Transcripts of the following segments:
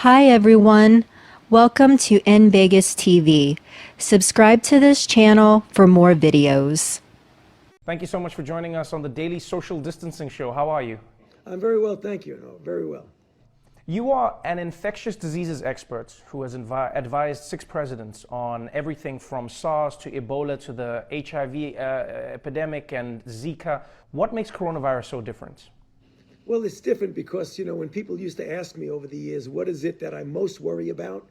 Hi everyone, welcome to In Vegas TV. Subscribe to this channel for more videos. Thank you so much for joining us on the Daily Social Distancing Show. How are you? I'm very well, thank you. No, very well. You are an infectious diseases expert who has advised 6 presidents on everything from SARS to Ebola to the HIV epidemic and Zika. What makes coronavirus so different? Well, it's different because, when people used to ask me over the years, what is it that I most worry about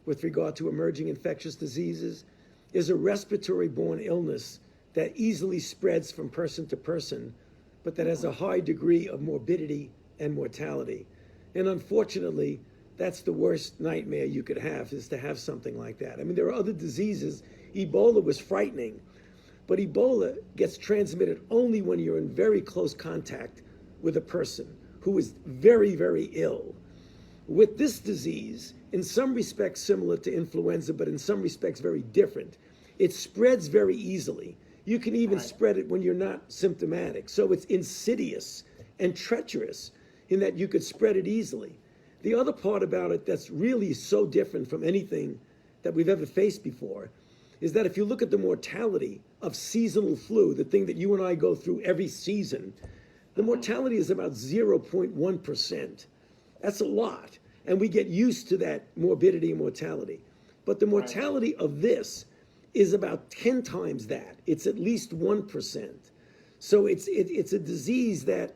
with regard to emerging infectious diseases, is a respiratory-borne illness that easily spreads from person to person, but that has a high degree of morbidity and mortality. And unfortunately, that's the worst nightmare you could have, is to have something like that. I mean, there are other diseases. Ebola was frightening, but Ebola gets transmitted only when you're in very close contact with a person who is very, very ill. With this disease, in some respects similar to influenza, but in some respects very different, it spreads very easily. You can even spread it when you're not symptomatic. So it's insidious and treacherous in that you could spread it easily. The other part about it that's really so different from anything that we've ever faced before is that if you look at the mortality of seasonal flu, the thing that you and I go through every season, the mortality is about 0.1%. That's a lot. And we get used to that morbidity and mortality. But the mortality of this is about 10 times that. It's at least 1%. So it's a disease that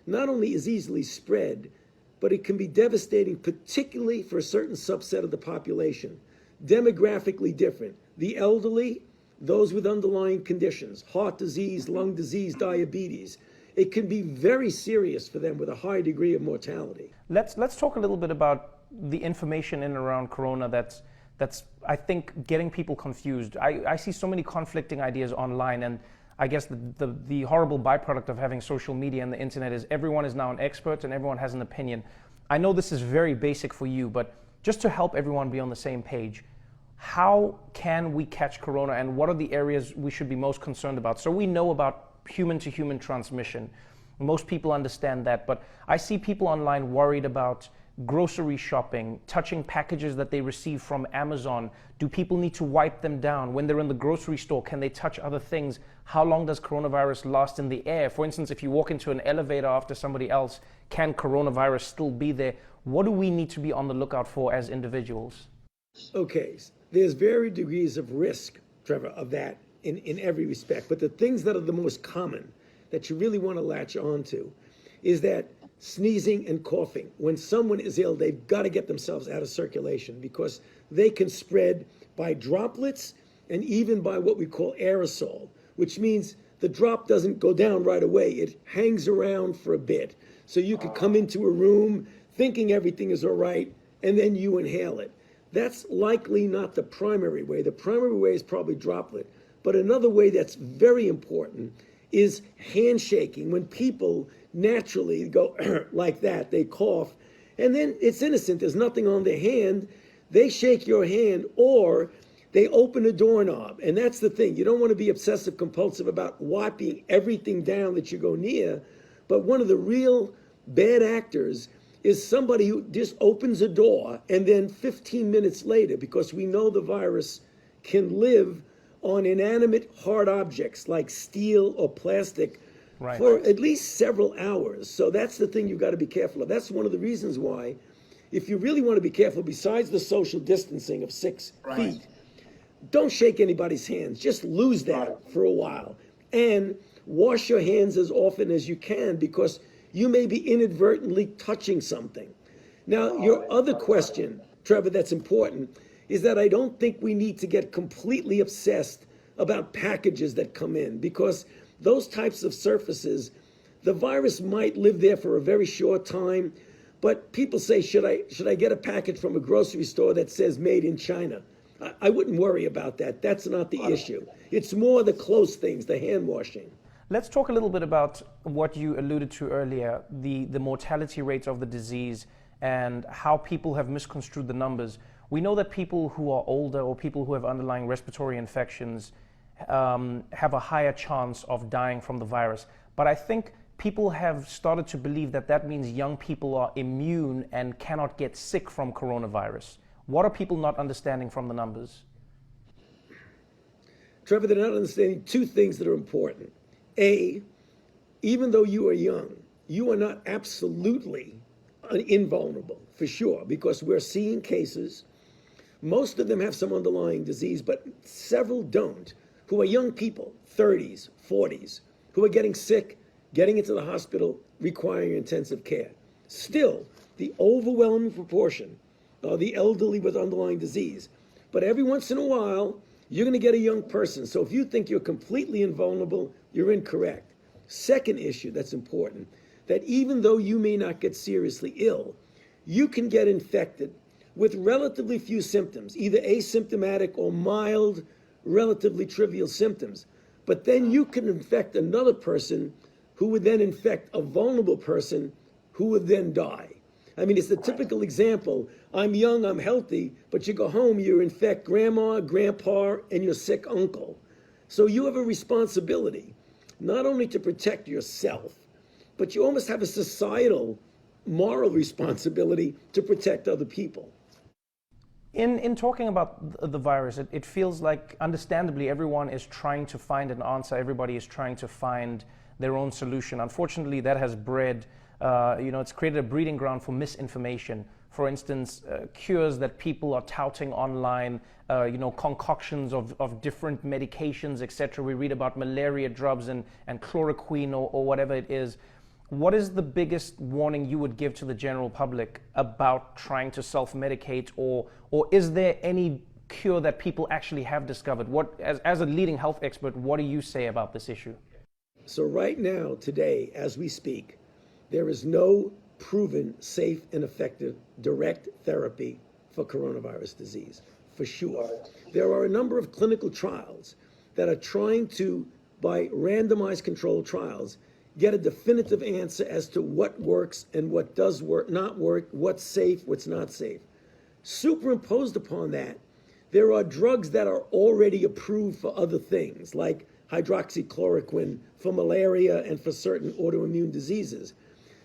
not only is easily spread, but it can be devastating, particularly for a certain subset of the population. Demographically different. The elderly, those with underlying conditions, heart disease, lung disease, diabetes. It can be very serious for them with a high degree of mortality. Let's talk a little bit about the information in and around corona that's I think getting people confused. I see so many conflicting ideas online, and I guess the horrible byproduct of having social media and the internet is everyone is now an expert and everyone has an opinion. I know this is very basic for you, but just to help everyone be on the same page, how can we catch corona and what are the areas we should be most concerned about? So we know about human-to-human transmission. Most people understand that, but I see people online worried about grocery shopping, touching packages that they receive from Amazon. Do people need to wipe them down? When they're in the grocery store, can they touch other things? How long does coronavirus last in the air? For instance, if you walk into an elevator after somebody else, can coronavirus still be there? What do we need to be on the lookout for as individuals? Okay, there's varied degrees of risk, Trevor, of that in every respect. But the things that are the most common that you really want to latch on to is that sneezing and coughing. When someone is ill, they've got to get themselves out of circulation because they can spread by droplets and even by what we call aerosol, which means the drop doesn't go down right away. It hangs around for a bit. So you could come into a room thinking everything is all right, and then you inhale it. That's likely not the primary way. The primary way is probably droplet. But another way that's very important is handshaking. When people naturally go like that, they cough, and then it's innocent, there's nothing on their hand, they shake your hand or they open a doorknob. And that's the thing, you don't want to be obsessive compulsive about wiping everything down that you go near, but one of the real bad actors is somebody who just opens a door and then 15 minutes later, because we know the virus can live on inanimate hard objects like steel or plastic for at least several hours. So that's the thing you've got to be careful of. That's one of the reasons why, if you really want to be careful, besides the social distancing of 6 feet, don't shake anybody's hands. Just lose that for a while. And wash your hands as often as you can because you may be inadvertently touching something. Now, your other question, Trevor, that's important is that I don't think we need to get completely obsessed about packages that come in because those types of surfaces, the virus might live there for a very short time, but people say, should I get a package from a grocery store that says made in China? I wouldn't worry about that. That's not the issue. It's more the close things, the hand washing. Let's talk a little bit about what you alluded to earlier, the mortality rates of the disease and how people have misconstrued the numbers. We know that people who are older or people who have underlying respiratory infections have a higher chance of dying from the virus. But I think people have started to believe that that means young people are immune and cannot get sick from coronavirus. What are people not understanding from the numbers? Trevor, they're not understanding two things that are important. A, even though you are young, you are not absolutely invulnerable, for sure, because we're seeing cases. Most of them have some underlying disease, but several don't, who are young people, 30s, 40s, who are getting sick, getting into the hospital, requiring intensive care. Still, the overwhelming proportion are the elderly with underlying disease. But every once in a while, you're going to get a young person. So if you think you're completely invulnerable, you're incorrect. Second issue that's important, that even though you may not get seriously ill, you can get infected with relatively few symptoms, either asymptomatic or mild, relatively trivial symptoms. But then you can infect another person who would then infect a vulnerable person who would then die. I mean, it's the typical example. I'm young, I'm healthy, but you go home, you infect grandma, grandpa, and your sick uncle. So you have a responsibility, not only to protect yourself, but you almost have a societal moral responsibility to protect other people. In talking about the virus, it feels like, understandably, everyone is trying to find an answer. Everybody is trying to find their own solution. Unfortunately, that has bred, it's created a breeding ground for misinformation. For instance, cures that people are touting online, concoctions of different medications, etc. We read about malaria drugs and chloroquine or whatever it is. What is the biggest warning you would give to the general public about trying to self-medicate, or is there any cure that people actually have discovered? What, as a leading health expert, what do you say about this issue? So right now, today, as we speak, there is no proven safe and effective direct therapy for coronavirus disease, for sure. There are a number of clinical trials that are trying to, by randomized controlled trials, get a definitive answer as to what works and what does work, not work, what's safe, what's not safe. Superimposed upon that, there are drugs that are already approved for other things, like hydroxychloroquine for malaria and for certain autoimmune diseases,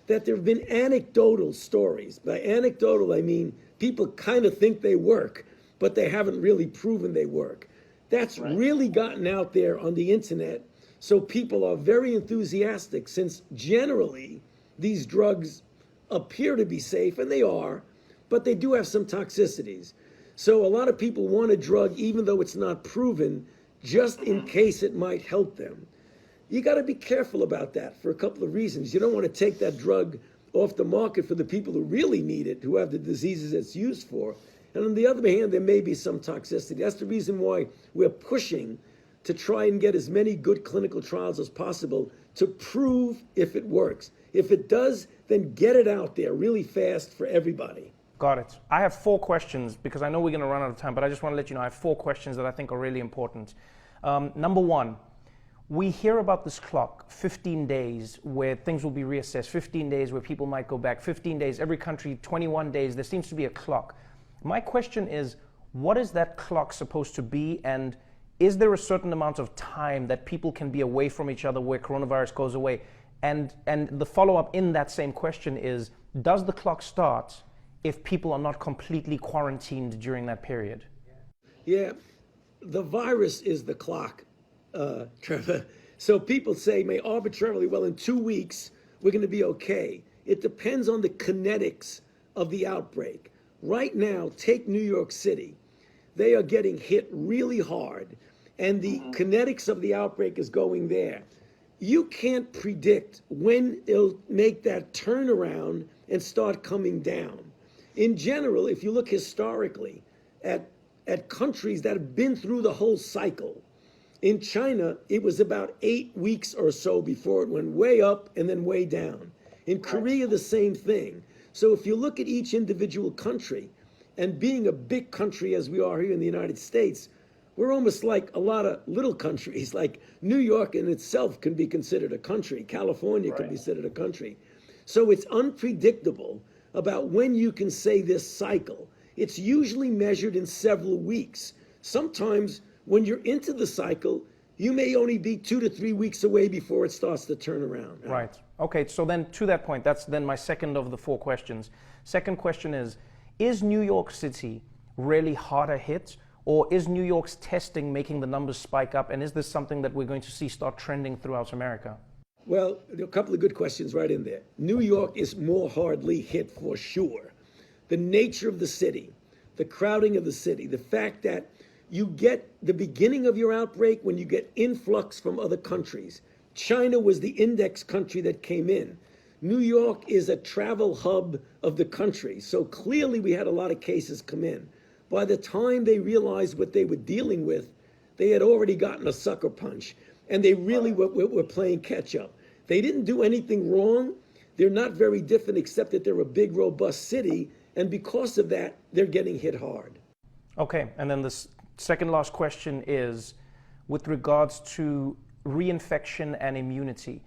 that there have been anecdotal stories. By anecdotal, I mean people kind of think they work, but they haven't really proven they work. That's really gotten out there on the internet. So people are very enthusiastic, since generally these drugs appear to be safe, and they are, but they do have some toxicities. So a lot of people want a drug even though it's not proven, just in case it might help them. You got to be careful about that for a couple of reasons. You don't want to take that drug off the market for the people who really need it, who have the diseases it's used for. And on the other hand, there may be some toxicity. That's the reason why we're pushing to try and get as many good clinical trials as possible to prove if it works. If it does, then get it out there really fast for everybody. Got it. I have 4 questions, because I know we're going to run out of time, but I just want to let you know I have 4 questions that I think are really important. Number 1, we hear about this clock, 15 days, where things will be reassessed, 15 days where people might go back, 15 days, every country, 21 days, there seems to be a clock. My question is, what is that clock supposed to be, and is there a certain amount of time that people can be away from each other where coronavirus goes away? And the follow-up in that same question is, does the clock start if people are not completely quarantined during that period? Yeah, the virus is the clock, Trevor. So people say, may arbitrarily, well, in 2 weeks, we're going to be okay. It depends on the kinetics of the outbreak. Right now, take New York City. They are getting hit really hard, and the kinetics of the outbreak is going there. You can't predict when it'll make that turnaround and start coming down. In general, if you look historically at countries that have been through the whole cycle, in China, it was about 8 weeks or so before it went way up and then way down. In Korea, the same thing. So if you look at each individual country, and being a big country as we are here in the United States, we're almost like a lot of little countries. Like New York in itself can be considered a country. California can be considered a country. So it's unpredictable about when you can say this cycle. It's usually measured in several weeks. Sometimes when you're into the cycle, you may only be 2 to 3 weeks away before it starts to turn around. Right. Okay, so then to that point, that's then my second of the 4 questions. Second question is New York City really harder hit, or is New York's testing making the numbers spike up, and is this something that we're going to see start trending throughout America? Well, there are a couple of good questions right in there. New York is more hardly hit for sure. The nature of the city, the crowding of the city, the fact that you get the beginning of your outbreak when you get influx from other countries. China was the index country that came in. New York is a travel hub of the country. So clearly we had a lot of cases come in. By the time they realized what they were dealing with, they had already gotten a sucker punch. And they really were playing catch up. They didn't do anything wrong. They're not very different except that they're a big, robust city. And because of that, they're getting hit hard. Okay, and then the second last question is with regards to reinfection and immunity.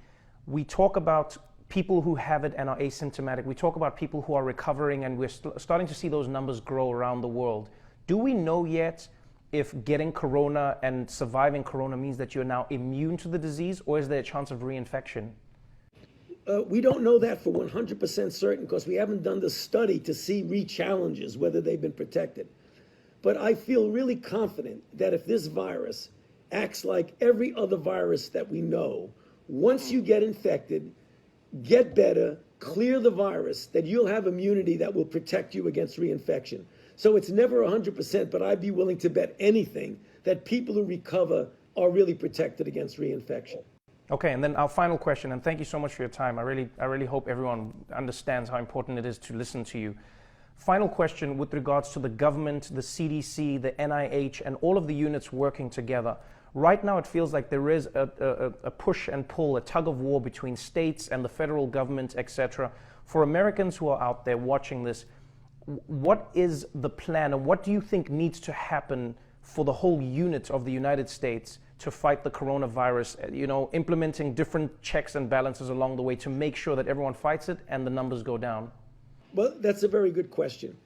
We talk about people who have it and are asymptomatic. We talk about people who are recovering, and we're starting to see those numbers grow around the world. Do we know yet if getting corona and surviving corona means that you're now immune to the disease, or is there a chance of reinfection? We don't know that for 100% certain because we haven't done the study to see re-challenges, whether they've been protected. But I feel really confident that if this virus acts like every other virus that we know, once you get infected, get better, clear the virus, that you'll have immunity that will protect you against reinfection. So it's never 100%, but I'd be willing to bet anything that people who recover are really protected against reinfection. Okay, and then our final question, and thank you so much for your time. I really hope everyone understands how important it is to listen to you. Final question with regards to the government, the CDC, the NIH, and all of the units working together. Right now, it feels like there is a push and pull, a tug of war between states and the federal government, etc. For Americans who are out there watching this, what is the plan, and what do you think needs to happen for the whole unit of the United States to fight the coronavirus, implementing different checks and balances along the way to make sure that everyone fights it and the numbers go down? Well, that's a very good question.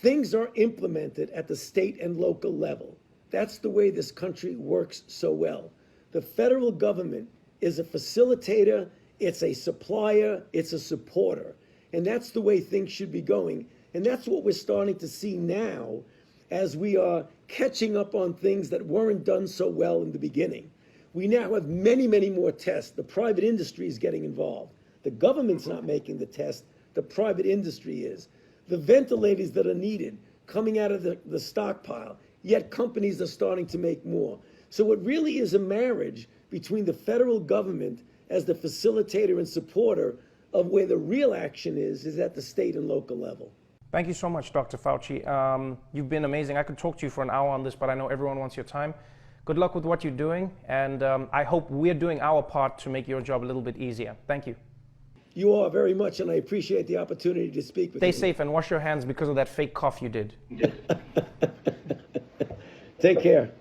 Things are implemented at the state and local level. That's the way this country works so well. The federal government is a facilitator, it's a supplier, it's a supporter. And that's the way things should be going. And that's what we're starting to see now as we are catching up on things that weren't done so well in the beginning. We now have many, many more tests. The private industry is getting involved. The government's not making the test, the private industry is. The ventilators that are needed coming out of the stockpile, yet companies are starting to make more. So it really is a marriage between the federal government as the facilitator and supporter of where the real action is at the state and local level. Thank you so much, Dr. Fauci. You've been amazing. I could talk to you for an hour on this, but I know everyone wants your time. Good luck with what you're doing, and I hope we're doing our part to make your job a little bit easier. Thank you. You are very much, and I appreciate the opportunity to speak with you. Stay safe and wash your hands because of that fake cough you did. Take care.